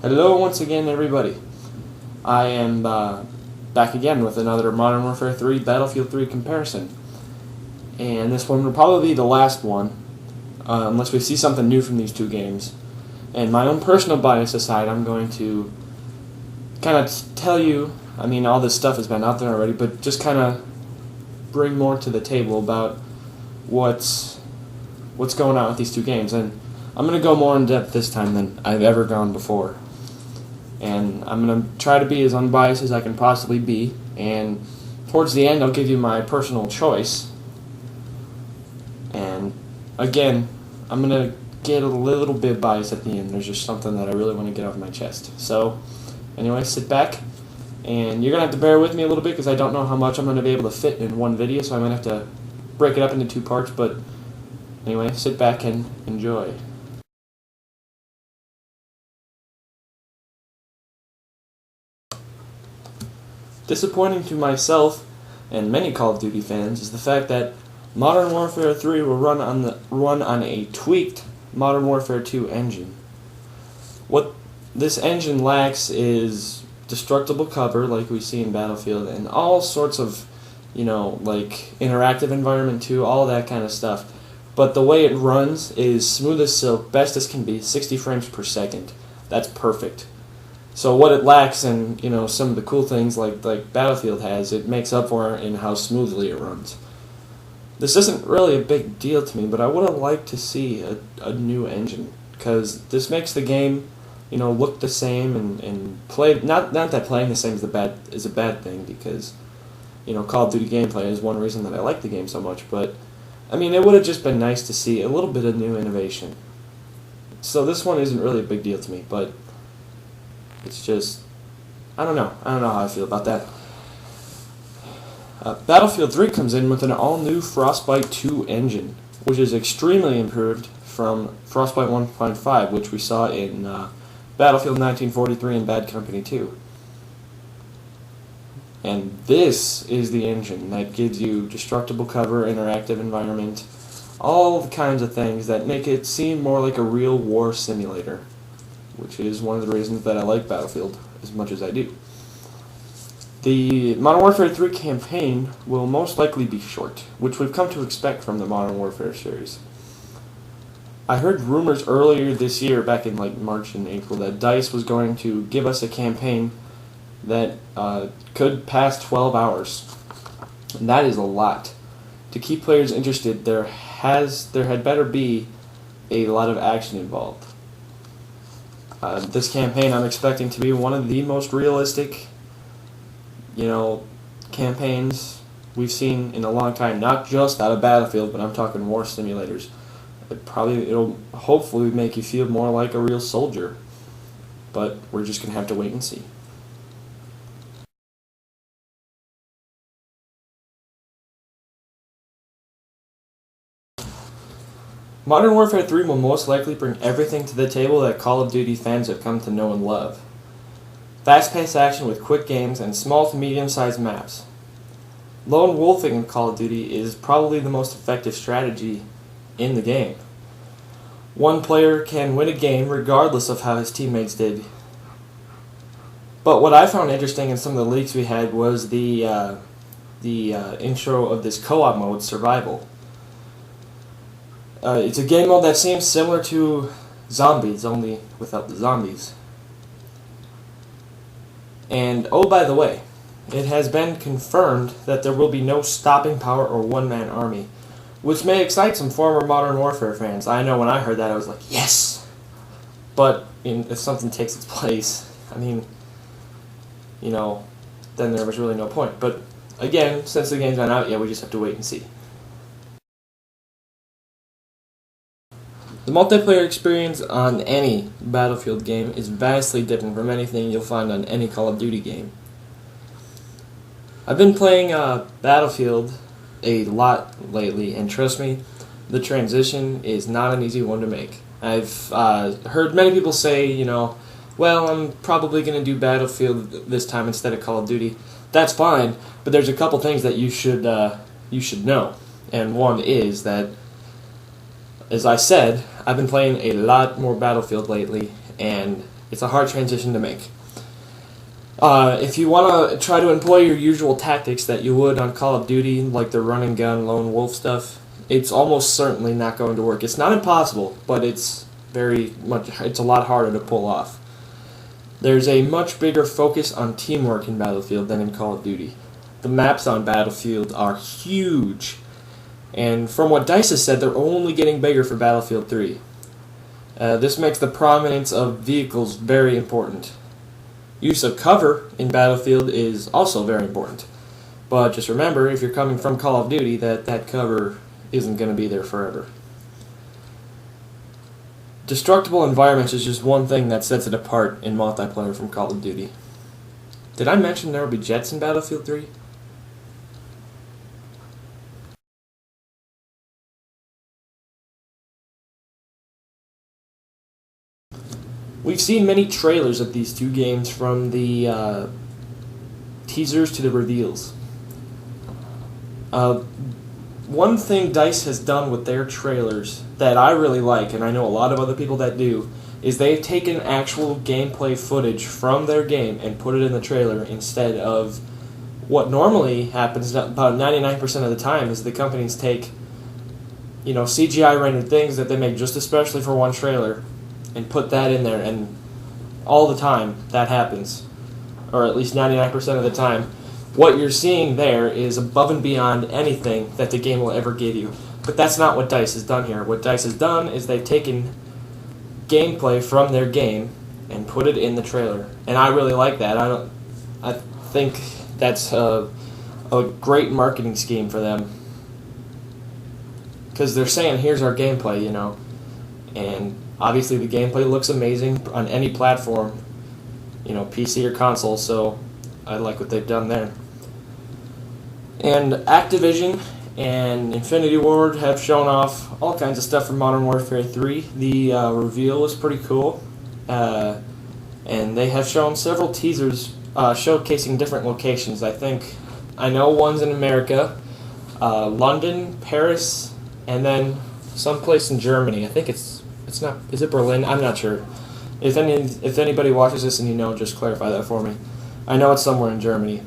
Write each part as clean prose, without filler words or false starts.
Hello once again, everybody. I am back again with another Modern Warfare 3 Battlefield 3 comparison. And this one will probably be the last one, unless we see something new from these two games. And my own personal bias aside, I'm going to kind of tell you, I mean, all this stuff has been out there already, but just kind of bring more to the table about what's going on with these two games. And I'm going to go more in depth this time than I've ever gone before. And I'm going to try to be as unbiased as I can possibly be. And towards the end, I'll give you my personal choice. And again, I'm going to get a little bit biased at the end. There's just something that I really want to get off my chest. So, anyway, sit back. And you're going to have to bear with me a little bit because I don't know how much I'm going to be able to fit in one video. So I'm going to have to break it up into two parts. But anyway, sit back and enjoy. Disappointing to myself and many Call of Duty fans is the fact that Modern Warfare 3 will run on a tweaked Modern Warfare 2 engine. What this engine lacks is destructible cover like we see in Battlefield and all sorts of, like interactive environment too, all that kind of stuff. But the way it runs is smooth as silk, best as can be, 60 frames per second. That's perfect. So what it lacks in, some of the cool things like Battlefield has, it makes up for in how smoothly it runs. This isn't really a big deal to me, but I would have liked to see a new engine, because this makes the game, look the same and play. Not that playing the same is a bad thing, because, Call of Duty gameplay is one reason that I like the game so much. But I mean, it would have just been nice to see a little bit of new innovation. So this one isn't really a big deal to me, but it's just, I don't know how I feel about that. Battlefield 3 comes in with an all-new Frostbite 2 engine, which is extremely improved from Frostbite 1.5, which we saw in Battlefield 1943 and Bad Company 2. And this is the engine that gives you destructible cover, interactive environment, all the kinds of things that make it seem more like a real war simulator, which is one of the reasons that I like Battlefield as much as I do. The Modern Warfare 3 campaign will most likely be short, which we've come to expect from the Modern Warfare series. I heard rumors earlier this year, back in March and April, that DICE was going to give us a campaign that could pass 12 hours. And that is a lot. To keep players interested, there had better be a lot of action involved. This campaign I'm expecting to be one of the most realistic, campaigns we've seen in a long time. Not just out of Battlefield, but I'm talking war simulators. It'll hopefully make you feel more like a real soldier. But we're just going to have to wait and see. Modern Warfare 3 will most likely bring everything to the table that Call of Duty fans have come to know and love. Fast-paced action with quick games and small to medium-sized maps. Lone wolfing in Call of Duty is probably the most effective strategy in the game. One player can win a game regardless of how his teammates did. But what I found interesting in some of the leaks we had was the intro of this co-op mode, Survival. It's a game mode that seems similar to Zombies, only without the zombies. And, oh, by the way, it has been confirmed that there will be no stopping power or one-man army, which may excite some former Modern Warfare fans. I know when I heard that, I was like, yes! But if something takes its place, I mean, then there was really no point. But, again, since the game's not out yet, we just have to wait and see. The multiplayer experience on any Battlefield game is vastly different from anything you'll find on any Call of Duty game. I've been playing Battlefield a lot lately, and trust me, the transition is not an easy one to make. I've heard many people say, well, I'm probably going to do Battlefield this time instead of Call of Duty. That's fine, but there's a couple things that you should know. And one is that, as I said, I've been playing a lot more Battlefield lately, and It's a hard transition to make. If you want to try to employ your usual tactics that you would on Call of Duty, like the run and gun, lone wolf stuff, it's almost certainly not going to work. It's not impossible, but it's a lot harder to pull off. There's a much bigger focus on teamwork in Battlefield than in Call of Duty. The maps on Battlefield are huge, and from what DICE has said, they're only getting bigger for Battlefield 3. This makes the prominence of vehicles very important. Use of cover in Battlefield is also very important. But just remember, if you're coming from Call of Duty, that cover isn't going to be there forever. Destructible environments is just one thing that sets it apart in multiplayer from Call of Duty. Did I mention there will be jets in Battlefield 3? We've seen many trailers of these two games, from the teasers to the reveals. One thing DICE has done with their trailers that I really like, and I know a lot of other people that do, is they've taken actual gameplay footage from their game and put it in the trailer, instead of what normally happens about 99% of the time is the companies take, CGI rendered things that they make just especially for one trailer and put that in there, and all the time that happens, or at least 99% of the time. What you're seeing there is above and beyond anything that the game will ever give you. But that's not what DICE has done here. What DICE has done is they've taken gameplay from their game and put it in the trailer, and I really like that. I think that's a great marketing scheme for them, because they're saying, here's our gameplay, and obviously the gameplay looks amazing on any platform, PC or console, so I like what they've done there. And Activision and Infinity Ward have shown off all kinds of stuff for Modern Warfare 3. The reveal was pretty cool, and they have shown several teasers showcasing different locations. I know one's in America, London, Paris, and then someplace in Germany. I think it's not. Is it Berlin? I'm not sure. If anybody watches this and just clarify that for me. I know it's somewhere in Germany.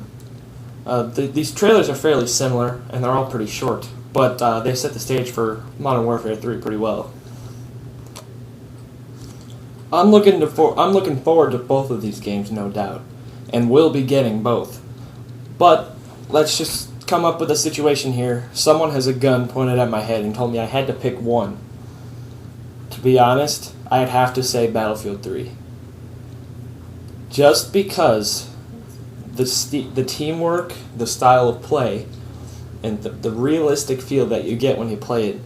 These trailers are fairly similar, and they're all pretty short, but they set the stage for Modern Warfare 3 pretty well. I'm looking forward to both of these games, no doubt, and will be getting both. But let's just come up with a situation here. Someone has a gun pointed at my head and told me I had to pick one. To be honest, I'd have to say Battlefield 3. Just because the teamwork, the style of play, and the realistic feel that you get when you play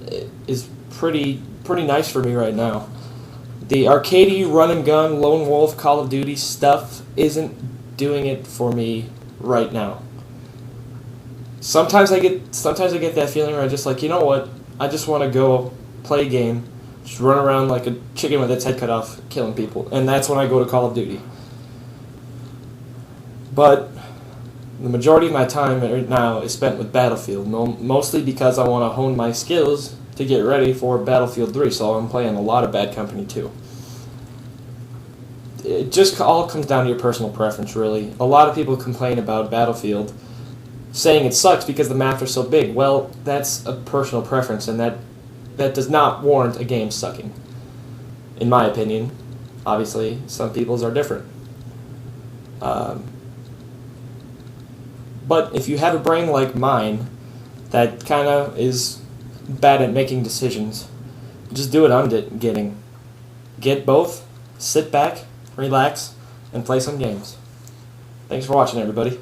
it is pretty nice for me right now. The arcadey, run and gun, lone wolf, Call of Duty stuff isn't doing it for me right now. Sometimes I get that feeling where I'm just like, you know what? I just want to go play a game, just run around like a chicken with its head cut off, killing people, and that's when I go to Call of Duty. But the majority of my time right now is spent with Battlefield, mostly because I want to hone my skills to get ready for Battlefield 3, so I'm playing a lot of Bad Company too. It just all comes down to your personal preference, really. A lot of people complain about Battlefield, saying it sucks because the maps are so big. Well, that's a personal preference, and that does not warrant a game sucking, in my opinion. Obviously, some people's are different. But if you have a brain like mine that kind of is bad at making decisions, just do what I'm getting. Get both, sit back, relax, and play some games. Thanks for watching, everybody.